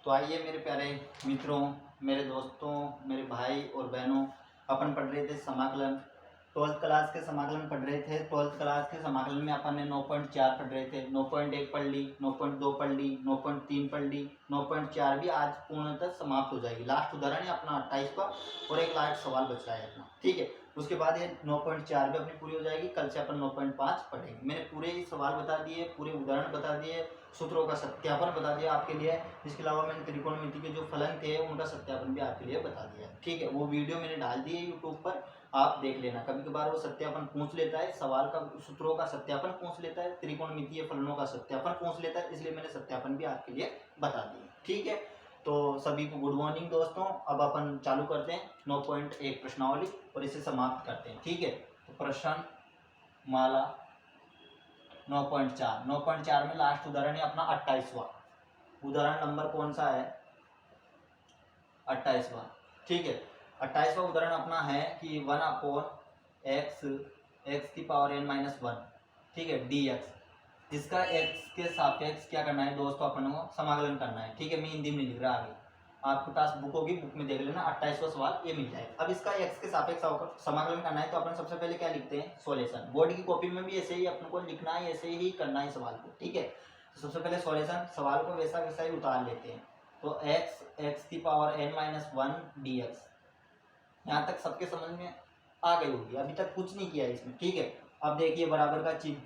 तो आइए मेरे प्यारे मित्रों, मेरे दोस्तों, मेरे भाई और बहनों, अपन पढ़ रहे थे समाकलन। 12th क्लास के समाकलन पढ़ रहे थे। 12th क्लास के समाकलन में अपन ने 9.4 पढ़ रहे थे, 9.1 पढ़ ली, 9.2 पढ़ ली, 9.3 पढ़ ली, 9.4 भी आज पूर्णतः समाप्त हो जाएगी। लास्ट उदाहरण है अपना 28वां और एक लास्ट सवाल बचा है अपना, ठीक है। उसके बाद ये 9.4 भी अपनी पूरी हो जाएगी। कल से अपन 9.5 पढ़ेंगे। मैंने पूरे सवाल बता दिए, पूरे उदाहरण बता दिए, सूत्रों का सत्यापन बता दिया आपके लिए। इसके अलावा मैंने त्रिकोणमिति के जो फलन थे उनका सत्यापन भी आपके लिए बता दिया, ठीक है। वो वीडियो मैंने डाल दी है यूट्यूब पर, आप देख लेना। कभी कभार वो सत्यापन पूछ लेता है, सवाल का सूत्रों का सत्यापन पूछ लेता है, त्रिकोणमितीय फलनों का सत्यापन पूछ लेता है, इसलिए मैंने सत्यापन भी आपके लिए बता दिया, ठीक है। तो सभी को गुड मॉर्निंग दोस्तों। अब अपन चालू करते हैं 9.1 प्रश्नावली और इसे समाप्त करते हैं, ठीक है। तो प्रश्न माला 9.4 में लास्ट उदाहरण है अपना 28वां। उदाहरण नंबर कौन सा है? 28वां, ठीक है। 28वां उदाहरण अपना है कि 1/x(n-1), ठीक है, dx। इसका x के सापेक्ष क्या करना है दोस्तों, अपन को समाकलन करना है, ठीक है। मैं हिंदी में लिख रहा आगे, आपके पास बुक होगी, बुक में देख लेना। 28वां सवाल ये मिल जाएगा। अब इसका x के सापेक्ष समाकलन करना है तो अपन सबसे पहले क्या लिखते हैं? सॉल्यूशन। बोर्ड की कॉपी में भी ऐसे ही अपन को लिखना है, ऐसे ही करना है सवाल को, ठीक है। तो सबसे पहले सॉल्यूशन, सवाल को वैसा वैसा ही उतार लेते हैं। तो x(n-1) dx, यहाँ तक सबके समझ में आ गई होगी, अभी तक कुछ नहीं किया इसमें, ठीक है। अब देखिए बराबर का चिन्ह,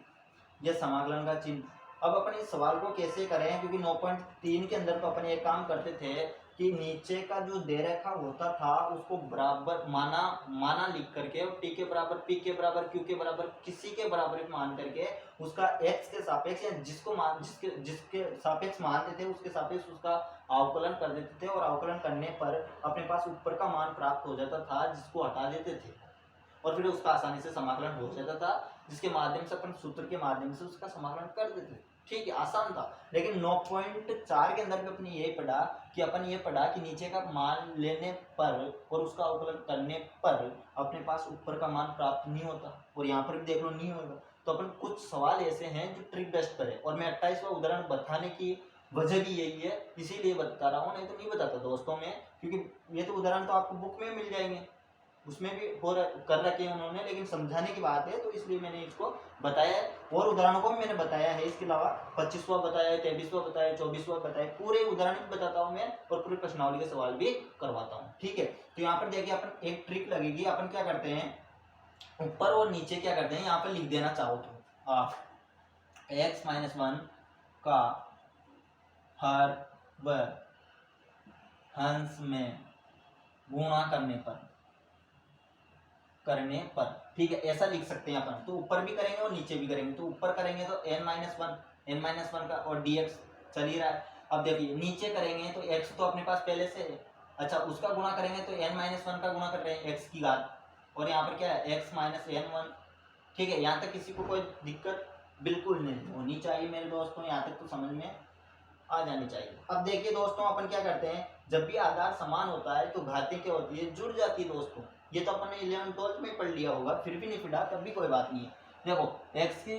यह समाकलन का चिन्ह। अब अपन इस सवाल को कैसे करें, क्योंकि 9.3 के अंदर तो अपन एक काम करते थे कि नीचे का जो दे रखा होता था उसको बराबर माना लिख करके, और टी के बराबर, पी के बराबर, क्यू के बराबर, किसी के बराबर मान करके उसका एक्स के सापेक्ष या जिसके सापेक्ष मानते थे उसके सापेक्ष उसका अवकलन कर देते थे, और अवकलन करने पर अपने पास ऊपर का मान प्राप्त हो जाता था, जिसको हटा देते थे और फिर उसका आसानी से समाकलन हो जाता था, जिसके माध्यम से अपन सूत्र के माध्यम से उसका समाकलन कर देते थे, ठीक है। आसान था। लेकिन 9.4 के अंदर भी अपने यही पढ़ा कि अपन ये पढ़ा कि नीचे का मान लेने पर और उसका अवकलन करने पर अपने पास ऊपर का मान प्राप्त नहीं होता, और यहाँ पर भी देख लो नहीं होगा। तो अपन कुछ सवाल ऐसे हैं जो ट्रिक बेस्ट पर है, और मैं 28वां उदाहरण बताने की वजह भी यही है, इसीलिए बता रहा हूँ, नहीं तो नहीं बताता दोस्तों में, क्योंकि ये तो उदाहरण तो आपको बुक में मिल जाएंगे, उसमें भी कर रखे हैं उन्होंने, लेकिन समझाने की बात है तो इसलिए मैंने इसको बताया है। और उदाहरणों को भी मैंने बताया है, इसके अलावा 25वां बताया है, 23वां बताया, 24वां बताया, पूरे उदाहरण भी बताता हूँ मैं, और पूरी प्रश्नावली के सवाल भी करवाता हूँ, ठीक है। तो यहाँ पर देखिए अपन एक ट्रिक लगेगी। अपन क्या करते हैं, ऊपर और नीचे क्या करते हैं, यहाँ पर लिख देना चाहो तो आप x-1 का हर वर्ग हंस में गुणा करने पर, ठीक है, ऐसा लिख सकते हैं अपन। तो ऊपर भी करेंगे और नीचे भी करेंगे। तो ऊपर करेंगे तो n-1 का, और dx चल ही रहा है। अब देखिए नीचे करेंगे तो x तो अपने पास पहले से है, अच्छा उसका गुणा करेंगे तो n-1 का गुणा कर रहे हैं x की घात, और यहाँ पर क्या है x-n1, ठीक है। यहाँ तक किसी को कोई दिक्कत बिल्कुल नहीं होनी चाहिए मेरे दोस्तों, यहाँ तक तो समझ में आ जानी चाहिए। अब देखिए दोस्तों, अपन क्या करते हैं, जब भी आधार समान होता है तो घातें क्या होती है, जुड़ जाती है दोस्तों। ये तो अपन ने 11th 12th में पढ़ लिया होगा, फिर भी नहीं पढ़ा तब भी कोई बात नहीं है। देखो x की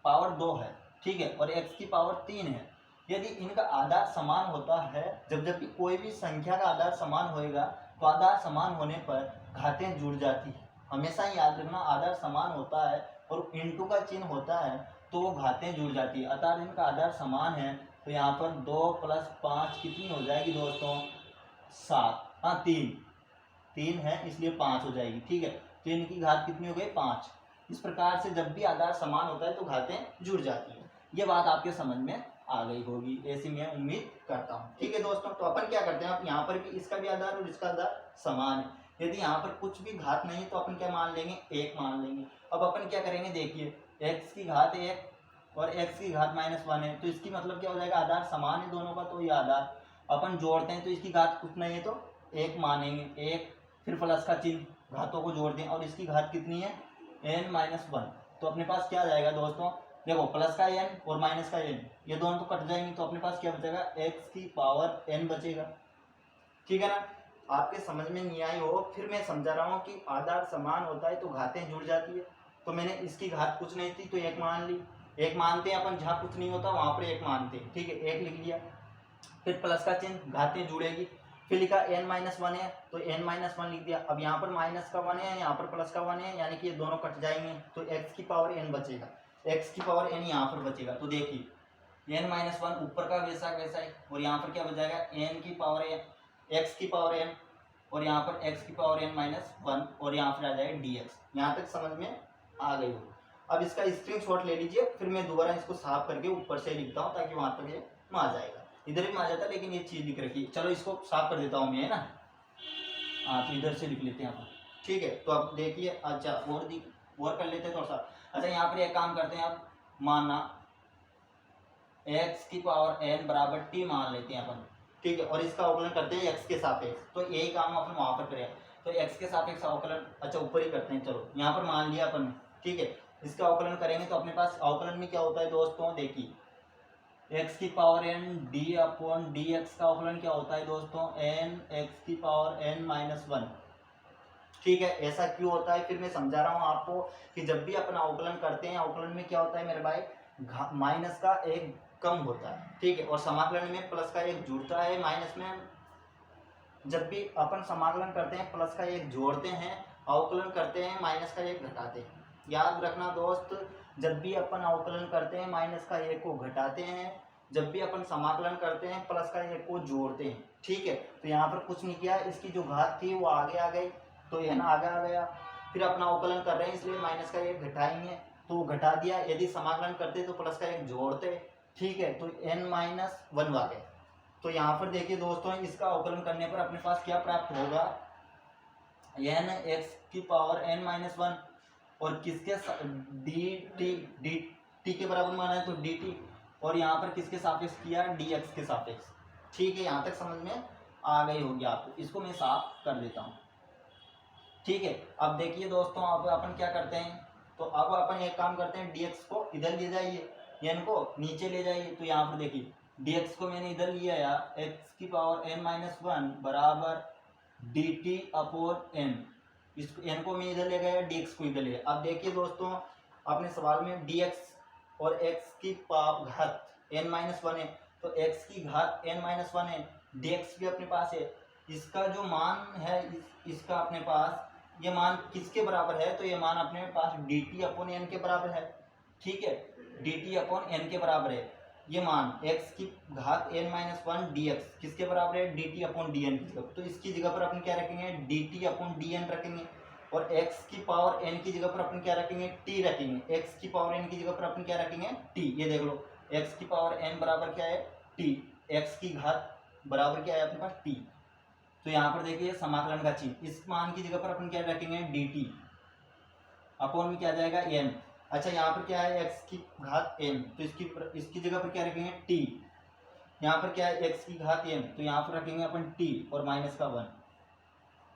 पावर 2 है, ठीक है, और x की पावर 3 है। यदि इनका आधार समान होता है, जब भी कोई भी संख्या का आधार समान होएगा तो आधार समान होने पर घातें जुड़ जाती है। हमेशा याद रखना, आधार समान होता है और इंटू का चिन्ह होता है तो वो घातें जुड़ जाती है। अतः इनका आधार समान है तो यहाँ पर 2 + 5 कितनी हो जाएगी दोस्तों, 7, हाँ 3 है इसलिए 5 हो जाएगी, ठीक है। तो इनकी घात कितनी हो गई, 5। इस प्रकार से जब भी आधार समान होता है तो घातें जुड़ जाती हैं। ये बात आपके समझ में आ गई होगी, ऐसी मैं उम्मीद करता हूँ, ठीक है दोस्तों। तो अपन क्या करते हैं, आप यहाँ पर भी इसका भी आधार और इसका आधार समान है। यदि यहाँ पर कुछ भी घात नहीं तो अपन क्या मान लेंगे, 1 मान लेंगे। अब अपन क्या करेंगे, देखिए x की घात 1 और x की घात -1 है, तो इसकी मतलब क्या हो जाएगा, आधार समान है दोनों का, तो ये आधार अपन जोड़ते हैं तो इसकी घात कुछ नहीं है तो 1 मानेंगे, 1 फिर प्लस का चिन्ह, घातों को जोड़ दें, और इसकी घात कितनी है, n-1। तो अपने पास क्या आ जाएगा दोस्तों, देखो प्लस का n और माइनस का n, ये दोनों तो कट जाएंगे, तो अपने पास क्या बचेगा, x की पावर n बचेगा, ठीक है ना। आपके समझ में नहीं आई हो, फिर मैं समझा रहा हूँ कि आधार समान होता है तो घातें जुड़ जाती है। तो मैंने इसकी घात कुछ नहीं थी तो 1 मान ली, 1 मानते हैं अपन, जहाँ कुछ नहीं होता वहां पर 1 मानते हैं, ठीक है, 1 लिख लिया। फिर प्लस का चिन्ह, घातें जुड़ेगी, फिर लिखा n-1 है तो n-1 लिख दिया। अब यहाँ पर माइनस का 1 है, यहाँ पर प्लस का 1 है, यानी कि ये दोनों कट जाएंगे तो x की पावर n बचेगा, x की पावर n यहाँ पर बचेगा। तो देखिए n-1 ऊपर का वैसा वैसा है, और यहाँ पर क्या बच जाएगा n की पावर x की पावर n, और यहाँ पर x की पावर n-1, और यहाँ पर आ जाएगा dx। यहाँ तक समझ में आ गई हो। अब इसका स्क्रीनशॉट ले लीजिए, फिर मैं दोबारा इसको साफ करके ऊपर से लिखता हूँ ताकि वहां तक ये आ जाएगा। इधर भी आ जाता, लेकिन ये चीज लिख रखी। चलो इसको साफ कर देता हूँ मैं, है ना। हाँ तो इधर से लिख लेते हैं अपन, ठीक है। तो अब देखिए, अच्छा और कर लेते हैं थोड़ा सा। अच्छा यहाँ पर एक काम करते हैं, अब मानना x की पावर n बराबर t मान लेते हैं अपन, ठीक है। और इसका अवकलन करते हैं x के सापेक्ष, तो यही काम अपन वहां पर करें। तो x के सापेक्ष अवकलन अच्छा ऊपर ही करते हैं। चलो यहाँ पर मान लिया अपन, ठीक है। इसका अवकलन करेंगे तो अपने पास अवकलन में क्या होता है दोस्तों, देखिए x की power n d upon dx का अवकलन क्या होता है दोस्तों, n x की पावर n-1, ठीक है। ऐसा क्यों होता है, फिर मैं समझा रहा हूँ आपको कि जब भी अपन अवकलन करते हैं, अवकलन में क्या होता है मेरे भाई, माइनस का एक कम होता है, ठीक है, और समाकलन में प्लस का एक जुड़ता है। माइनस में जब भी अपन समाकलन करते हैं प्लस का एक जोड़ते हैं, अवकलन करते हैं माइनस का एक घटाते हैं। याद रखना दोस्त, जब भी अपन अवकलन करते हैं माइनस का एक को घटाते हैं, जब भी अपन समाकलन करते हैं प्लस का एक को जोड़ते हैं, ठीक है। तो यहाँ पर कुछ नहीं किया, इसकी जो घात थी वो आगे आ गई, तो n आगे आ गया। फिर अपना अवकलन कर रहे हैं इसलिए माइनस का एक घटाएंगे, तो वो घटा दिया। यदि समाकलन करते तो प्लस का एक जोड़ते, ठीक है, तो n-1 आ गए। तो यहाँ पर देखिए दोस्तों, इसका अवकलन करने पर अपने पास क्या प्राप्त होगा, n x की पावर n-1, और किसके dt के बराबर माना है तो dt, और यहाँ पर किसके सापेक्ष किया, dx के सापेक्ष, ठीक है। यहाँ तक समझ में आ गई होगी आपको। इसको मैं साफ कर देता हूँ, ठीक है। अब देखिए दोस्तों, अब अपन क्या करते हैं, तो अब अपन एक काम करते हैं, dx को इधर ले जाइए, n को नीचे ले जाइए। तो यहाँ पर देखिए dx को मैंने इधर लिया, या x की पावर n-1 बराबर dt अपॉन n, इसको n को मैं इधर ले गया, dx को इधर ले। अब देखिए दोस्तों, अपने सवाल में dx और x की घात n-1 है, तो x की घात n-1 है, dx भी अपने पास है। इसका जो मान है, इसका अपने पास ये मान किसके बराबर है, तो ये मान अपने पास dt अपॉन n के बराबर है, ठीक है। dt अपॉन n के बराबर है ये मान, x की घात n-1 dx किसके बराबर है, dt अपॉन dn की जगह। तो इसकी जगह पर अपन क्या रखेंगे, dt अपॉन dn रखेंगे, और x की पावर n की जगह पर अपन क्या रखेंगे, t रखेंगे। x की पावर n की जगह पर अपन क्या रखेंगे, t। ये देख लो, x की पावर n बराबर क्या है, t, x की घात बराबर क्या है अपने पास, t। तो यहाँ पर देखिए समाकलन का चिन्ह, इस मान की जगह पर अपन क्या रखेंगे, dt अपॉन में क्या जाएगा, n। अच्छा यहाँ पर क्या है, x की घात n, तो इसकी जगह पर क्या रखेंगे, t। यहाँ पर क्या है, x की घात n, तो यहाँ पर रखेंगे अपन t और माइनस का 1,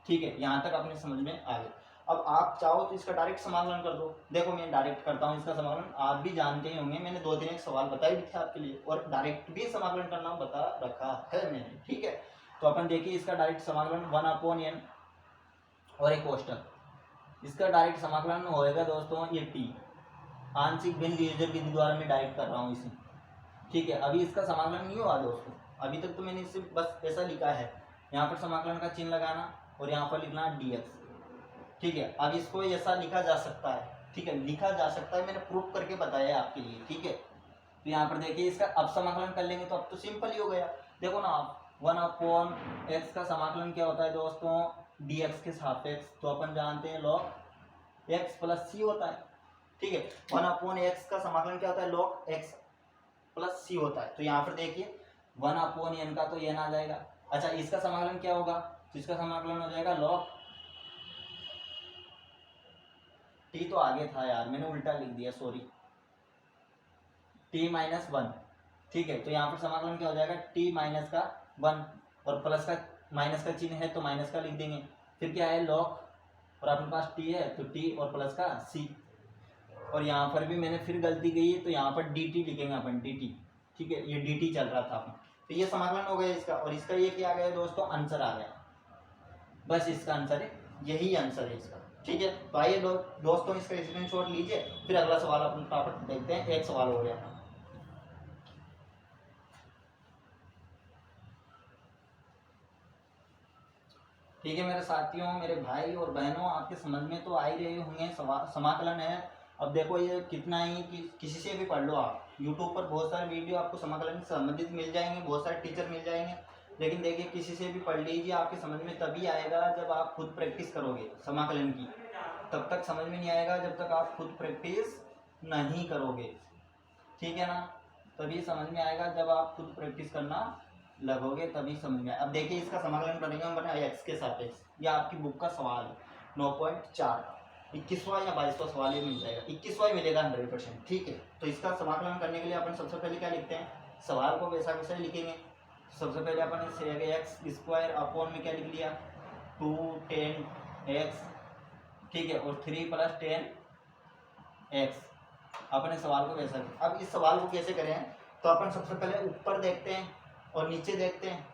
ठीक है। यहाँ तक अपने समझ में आ गए। अब आप चाहो तो इसका डायरेक्ट समाकलन कर दो। देखो मैं डायरेक्ट करता हूँ इसका समाकलन, आप भी जानते ही होंगे, मैंने 2 दिन एक सवाल बताए भी थे आपके लिए, और डायरेक्ट भी समाकलन करना बता रखा है मैंने, ठीक है। तो अपन देखिए इसका डायरेक्ट समाकलन 1 अपॉन n और एक कोष्टक, इसका डायरेक्ट समाकलन होएगा दोस्तों ये t, आंशिक भिन्न वियोजक विधि द्वारा मैं डायरेक्ट कर रहा हूँ इसे, ठीक है। अभी इसका समाकलन नहीं हुआ दोस्तों, अभी तक तो मैंने इसे बस ऐसा लिखा है, यहाँ पर समाकलन का चिन्ह लगाना और यहाँ पर लिखना dx, ठीक है। अब इसको ऐसा लिखा जा सकता है, ठीक है, लिखा जा सकता है, मैंने प्रूफ करके बताया है आपके लिए, ठीक है। तो यहाँ पर देखिए इसका अब समाकलन कर लेंगे तो अब तो सिंपल ही हो गया। देखो ना आप, 1 अपॉन x का समाकलन क्या होता है दोस्तों, dx के सापेक्ष, तो अपन जानते हैं log x प्लस c होता है, ठीक है। 1 अपॉन x का समाकलन क्या होता है, log x प्लस c होता है। तो यहाँ पर देखिए 1 अपॉन n का तो n आ जाएगा। अच्छा इसका समाकलन क्या होगा, तो इसका समाकलन हो जाएगा log t, तो आगे था यार मैंने उल्टा लिख दिया, सॉरी, t माइनस 1, ठीक है। तो यहाँ पर समाकलन क्या हो जाएगा, t माइनस का 1, और प्लस का माइनस का चिन्ह है तो माइनस का लिख देंगे। फिर क्या है log, और अपने पास t है तो t और प्लस का c, और यहाँ पर भी मैंने फिर गलती की है तो यहाँ पर dt लिखेंगे अपन, dt, ठीक है, ये dt चल रहा था अपन। तो ये समाकलन हो गया इसका, और इसका ये क्या आ गया दोस्तों, आंसर आ गया, बस इसका आंसर है, यही आंसर है इसका, ठीक है। तो आइए दोस्तों इसका स्क्रीनशॉट लीजिए, फिर अगला सवाल अपन फटाफट देखते हैं। एक सवाल हो गया, ठीक है मेरे साथियों, मेरे भाई और बहनों, आपके समझ में तो आ ही रहे होंगे समाकलन है। अब देखो ये कितना ही कि किसी से भी पढ़ लो आप, यूट्यूब पर बहुत सारे वीडियो आपको समाकलन से संबंधित मिल जाएंगे, बहुत सारे टीचर मिल जाएंगे। लेकिन देखिए किसी से भी पढ़ लीजिए, आपके समझ में तभी आएगा जब आप खुद प्रैक्टिस करोगे समाकलन की। तब तक समझ में नहीं आएगा जब तक आप खुद प्रैक्टिस नहीं करोगे, ठीक है ना। तभी समझ में आएगा जब आप खुद प्रैक्टिस करना लगोगे, तभी समझ में आए। अब देखिए इसका समाकलन करेंगे हम बना एक्स के सापेक्ष, यह आपकी बुक का सवाल है 9.4 का, 21वां या 22वां सवाल ये मिल जाएगा, 21वां मिलेगा 100%, ठीक है। तो इसका समाकलन करने के लिए अपन सबसे पहले क्या लिखते हैं, सवाल को वैसा वैसा लिखेंगे। सबसे पहले अपन इसे एक्स स्क्वायर अपॉन में क्या लिख लिया 2 10 एक्स, ठीक है, और 3 + 10 एक्स। अपने सवाल को वैसा। अब इस सवाल को कैसे करें, तो अपन सबसे पहले ऊपर देखते हैं और नीचे देखते हैं।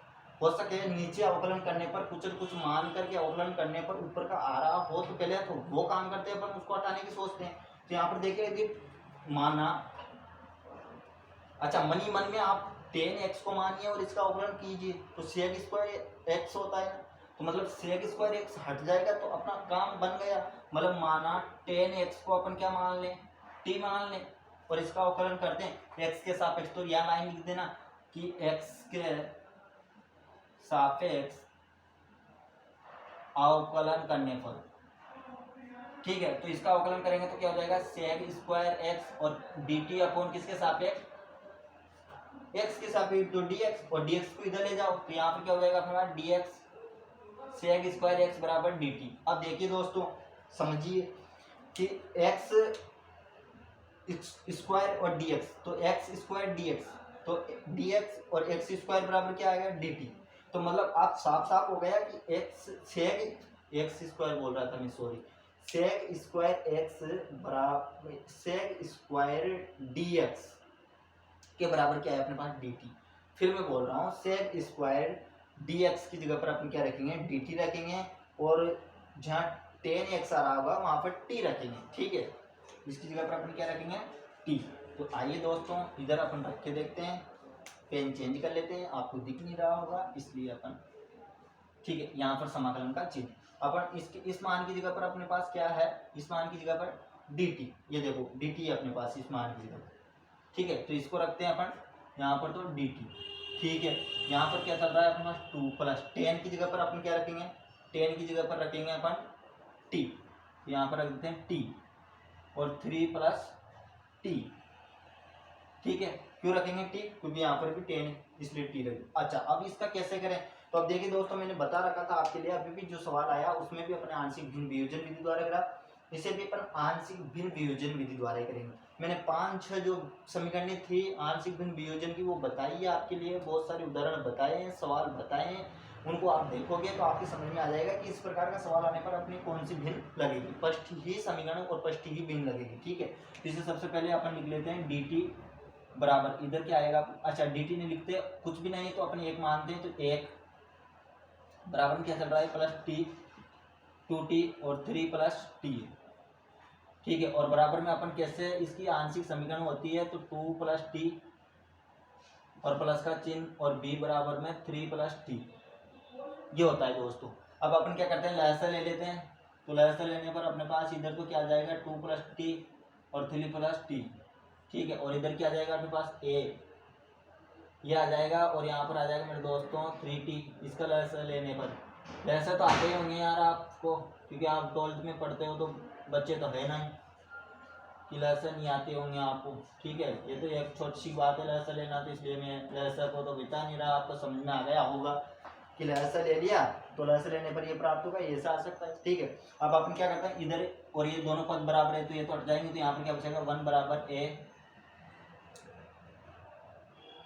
हो सके नीचे अवकलन करने पर कुछ मान करके अवकलन करने पर ऊपर का आ रहा हो तो पहले तो वो काम करते हैं, अपन उसको हटाने की सोचते हैं। तो यहाँ पर देखिए यदि माना, अच्छा मन ही मन में आप 10x को मानिए और इसका अवकलन कीजिए तो sec स्क्वायर x होता है, तो मतलब sec स्क्वायर x हट जाएगा तो अपना काम बन गया। मतलब माना 10x को अपन क्या मान लें, t मान लें, और इसका अवकलन करते हैं x के सापेक्ष। तो यह लाइन लिख देना कि x के सापेक्ष अवकलन करने पर, ठीक है। तो इसका अवकलन करेंगे तो क्या हो जाएगा sec स्क्वायर x और dt अपॉन किसके सापेक्ष, x के सापेक्ष तो dx, और dx को इधर ले जाओ तो यहाँ पर क्या हो जाएगा हमारा dx sec स्क्वायर x बराबर dt। अब देखिए दोस्तों समझिए कि x स्क्वायर और dx, तो x स्क्वायर dx, तो dx और x स्क्वायर बराबर क्या आएगा dt। तो मतलब आप साफ साफ हो गया कि x sec x स्क्वायर बोल रहा था मैं, सॉरी, sec स्क्वायर x बराबर sec स्क्वायर dx के बराबर क्या है अपने पास dt। फिर मैं बोल रहा हूँ sec स्क्वायर dx की जगह पर अपन क्या रखेंगे dt रखेंगे, और जहाँ 10x आ रहा होगा वहाँ पर t रखेंगे, ठीक है। इसकी जगह पर अपन क्या रखेंगे t। तो आइए दोस्तों इधर अपन रख के देखते हैं, पेन चेंज कर लेते हैं, आपको दिख नहीं रहा होगा इसलिए अपन, ठीक है। यहाँ पर समाकलन का चिन्ह अपन इस मान की जगह पर अपने पास क्या है, इस मान की जगह पर dt, ये देखो dt है अपने पास इस मान की जगह, ठीक है। तो इसको रखते हैं अपन यहाँ पर तो dt, ठीक है। यहाँ पर क्या चल रहा है अपने पास 2 + 10 की जगह पर अपन क्या रखेंगे, 10 की जगह पर रखेंगे अपन t, यहाँ पर रख देते हैं t, और 3 + t, ठीक है। क्यों रखेंगे t, क्योंकि यहाँ पर भी 10 है इसलिए t रखेंगे। अच्छा अब इसका कैसे करें, तो अब देखिए दोस्तों मैंने बता रखा था आपके लिए, अभी भी जो सवाल आया उसमें भी अपने आंशिक भिन्न वियोजन विधि द्वारा करा, इसे भी अपन आंशिक भिन्न वियोजन विधि द्वारा ही करेंगे। मैंने 5-6 जो समीकरणें थी आंशिक भिन्न वियोजन की वो बताई है आपके लिए, बहुत सारे उदाहरण बताए हैं, सवाल बताए हैं, उनको आप देखोगे तो आपके समझ में आ जाएगा कि इस प्रकार का सवाल आने पर अपनी कौन सी भिन्न लगेगी, पष्ठ ही समीकरण और पष्ठ ही भिन्न लगेगी, ठीक है। इसे सबसे पहले अपन लिख लेते हैं dt बराबर, इधर क्या आएगा, अच्छा dt नहीं लिखते, कुछ भी नहीं तो अपन एक मानते हैं, तो 1 बराबर में क्या चल रहा है प्लस t 2t और 3 + t, ठीक है। और बराबर में अपन कैसे इसकी आंशिक समीकरण होती है, तो 2 + t और प्लस का चिन्ह और b बराबर में 3 + t, ये होता है दोस्तों। अब अपन क्या करते हैं लहसा ले लेते हैं, तो लहसा लेने पर अपने पास इधर तो क्या आ जाएगा 2 + t और 3 + t, ठीक है। और इधर क्या आ जाएगा अपने पास a, ये आ जाएगा, और यहाँ पर आ जाएगा मेरे दोस्तों 3t। इसका लहसा लेने पर, लहसा तो आते ही होंगे यार आपको, क्योंकि आप 12th में पढ़ते हो तो बच्चे तो है नहीं कि लहसा नहीं आते होंगे आपको, ठीक है। ये तो एक छोटी सी बात है लहसा लेना, तो इसलिए मैं लहसा को तो बिता नहीं रहा, आपको समझ में आ गया होगा कि लहसा ले लिया तो लहसा लेने पर ये प्राप्त होगा, ये आ सकता है, ठीक है। अब अपन क्या करते हैं इधर, और ये दोनों पद बराबर है तो ये तो हट जाएंगे, तो यहाँ पर क्या बचेगा 1 बराबर a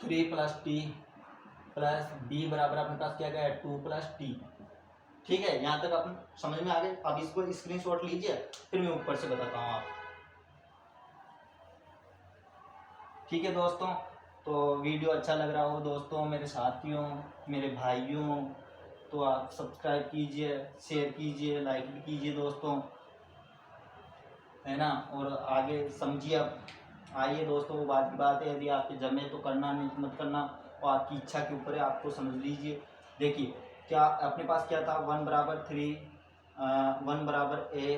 3 + t प्लस b बराबर अपने पास क्या गया 2 + t, ठीक है। यहाँ तक अपन समझ में आ गए। अब इसको स्क्रीनशॉट लीजिए, फिर मैं ऊपर से बताता हूँ आप, ठीक है दोस्तों। तो वीडियो अच्छा लग रहा हो दोस्तों, मेरे साथियों, मेरे भाइयों, तो आप सब्सक्राइब कीजिए, शेयर कीजिए, लाइक भी कीजिए दोस्तों, है ना। और आगे समझिए। अब आइए दोस्तों, वो बात की बात है, यदि आपके जमे तो करना, नहीं मत करना, और आपकी इच्छा के ऊपर है, आपको समझ लीजिए। देखिए क्या अपने पास क्या था, 1 बराबर 3, 1 बराबर ए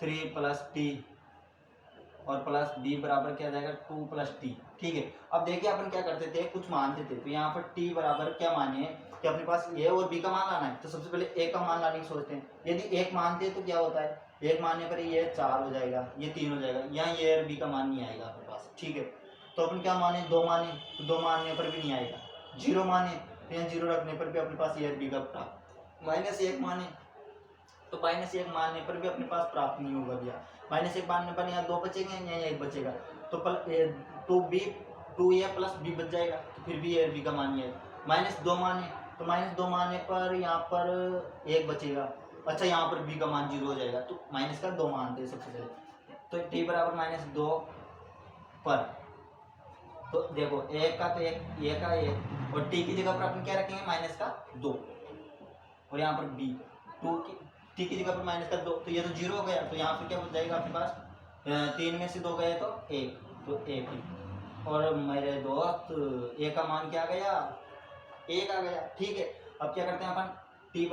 3 प्लस टी और प्लस बी बराबर क्या जाएगा 2 प्लस टी। ठीक है, अब देखिए अपन क्या करते थे, कुछ मानते थे, तो यहाँ पर टी बराबर क्या माने कि अपने पास ए और बी का मान लाना है, तो सबसे पहले ए का मान लाने की सोचते हैं। यदि एक मानते हैं तो क्या होता है, एक मानने पर ये 4 हो जाएगा, ये 3 हो जाएगा, यहाँ ए और बी का मान नहीं आएगा अपने पास। ठीक है, तो अपन क्या माने, 2 माने, तो 2 मानने पर भी नहीं आएगा। 0 माने तो यहाँ 0 रखने पर भी अपने पास ए और बी का प्राप्त। -1 माने तो -1 मानने पर भी अपने पास प्राप्त नहीं होगा भैया। -1 मानने पर यहाँ 2 बचेंगे, यहाँ 1 बचेगा, तो 2a प्लस बी बच जाएगा, तो फिर भी ए और बी का मान नहीं आएगा। -2 माने तो -2 मानने पर यहाँ पर 1 बचेगा, अच्छा यहाँ पर बी का मान 0 हो जाएगा, तो -2 मानते हैं सबसे पहले। तो t बराबर -2 पर, तो देखो 1 का तो 1 का 1 और t की जगह पर अपन क्या रखेंगे, -2 और यहाँ पर b 2 की t की जगह पर -2, तो ये तो 0 हो गया, तो यहाँ पर क्या बच जाएगा आपके पास, 3 में से 2 गए तो 1, तो 1 ही। और मेरे दोस्त a का मान क्या आ गया, 1 आ गया। ठीक है, अब क्या करते हैं अपन, t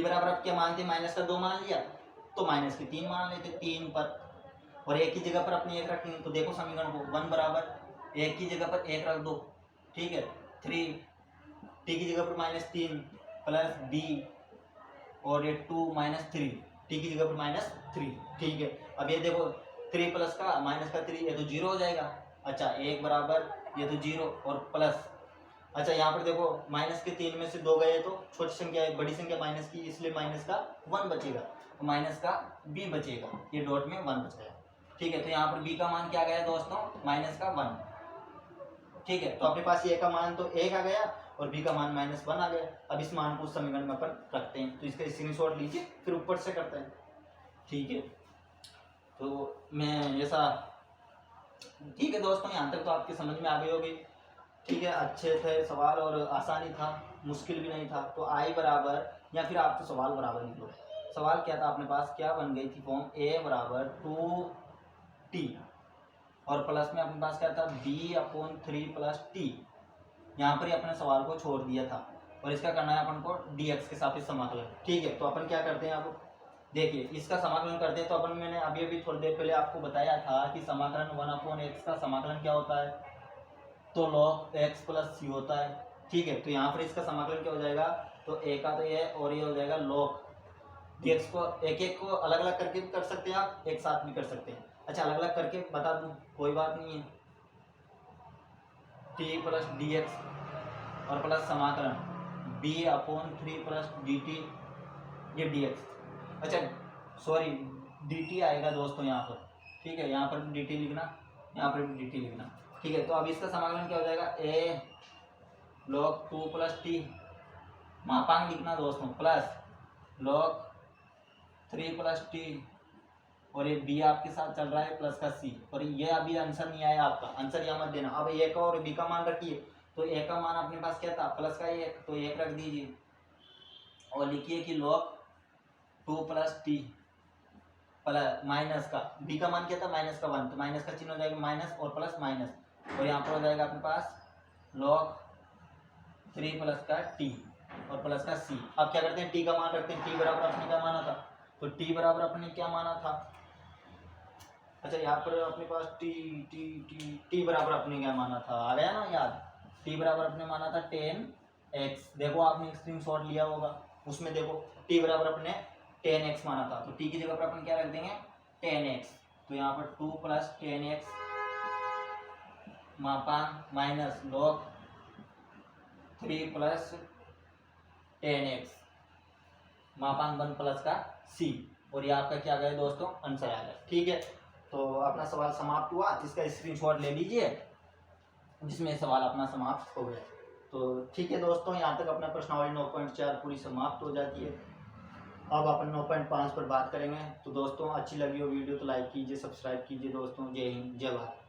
बराबर अब क्या मानते हैं, -2 मान लिया, तो -3 मान लेते, 3 पर, और 1 की जगह पर अपने 1 रखेंगे, तो देखो समीकरण को, 1 बराबर 1 की जगह पर 1 रख दो। ठीक है, 3 t की जगह पर -3 प्लस b और ये 2 -3 t की जगह पर -3। ठीक है, अब ये देखो 3 प्लस का -3, ये तो 0 हो जाएगा। अच्छा 1 बराबर ये तो 0 और प्लस, अच्छा यहाँ पर देखो -3 में से 2 गए तो छोटी संख्या है, बड़ी संख्या माइनस की, इसलिए -1 बचेगा, तो -b बचेगा, ये डॉट में 1 बच गया। ठीक है, तो यहाँ पर b का मान क्या आ गया दोस्तों, -1। ठीक है, तो अपने पास a का मान तो 1 आ गया और b का मान -1 आ गया। अब इस मान को उस समीकरण में अपन रखते हैं, तो इसका स्क्रीनशॉट लीजिए, फिर ऊपर से करते हैं। ठीक है, तो मैं ऐसा, ठीक है दोस्तों, यहाँ तक तो आपके समझ में आ गई होगी। ठीक है, अच्छे थे सवाल और आसानी था, मुश्किल भी नहीं था। तो आई बराबर, या फिर आप तो सवाल बराबर लिख लो। सवाल क्या था अपने पास, क्या बन गई थी फॉर्म, a बराबर 2t और प्लस में अपने पास क्या था, b/3 प्लस टी। यहाँ पर ही अपने सवाल को छोड़ दिया था और इसका करना है अपन को dx के साथ समाकलन। ठीक है, तो अपन क्या करते हैं, अब देखिए इसका समाकलन करते हैं। तो अपन, मैंने अभी थोड़ी देर पहले आपको बताया था कि समाकलन 1/x का समाकलन क्या होता है, तो log x प्लस c होता है। ठीक है, तो यहाँ पर इसका समाकलन क्या हो जाएगा, तो a का तो ये और ये हो जाएगा log dx को, एक को अलग अलग करके भी कर सकते हैं आप, एक साथ भी कर सकते हैं। अच्छा अलग अलग करके बता दूं, कोई बात नहीं है, t प्लस dx और प्लस समाकलन b/3 प्लस dt, ये dx, अच्छा सॉरी dt आएगा दोस्तों यहाँ पर। ठीक है, यहाँ पर भी dt लिखना, यहाँ पर भी dt लिखना। ठीक है, तो अब इसका समाकलन क्या हो जाएगा, a log 2 प्लस टी, मापांक लिखना दोस्तों, प्लस log 3 प्लस टी, और ये b आपके साथ चल रहा है प्लस का c, और ये अभी आंसर नहीं आया आपका, आंसर यहाँ मत देना। अब a का और b का मान रखिए, तो a का मान अपने पास क्या था, प्लस का 1, तो 1 रख दीजिए और लिखिए कि log 2 plus T plus minus का, b का मान क्या था, -1, तो माइनस का चिन्ह हो जाएगा माइनस और प्लस माइनस, और यहाँ पर हो जाएगा अपने पास log 3 प्लस का t और प्लस का c। अब क्या करते हैं, t का मान रखते हैं, t बराबर अपने क्या माना था, तो t बराबर अपने क्या माना था, अच्छा यहाँ पर अपने पास t बराबर अपने क्या माना था, आ गया ना याद, t बराबर अपने माना था 10x। देखो आपने स्क्रीनशॉट लिया होगा, उसमें देखो t बराबर अपने 10x माना था, तो t की जगह पर अपन क्या रख देंगे 10x, तो यहाँ पर 2 प्लस 10x मापांक माइनस log 3 प्लस 10x मापांक 1 प्लस का c, और ये आपका क्या गया दोस्तों, आंसर आ गया। ठीक है, तो अपना सवाल समाप्त हुआ, इसका स्क्रीनशॉट ले लीजिए, जिसमें सवाल अपना समाप्त हो गया। तो ठीक है दोस्तों, यहाँ तक अपना प्रश्नावली 9.4 पूरी समाप्त हो जाती है। अब अपन 9.5 पर बात करेंगे। तो दोस्तों अच्छी लगी हो वीडियो तो लाइक कीजिए, सब्सक्राइब कीजिए दोस्तों। जय हिंद, जय भारत।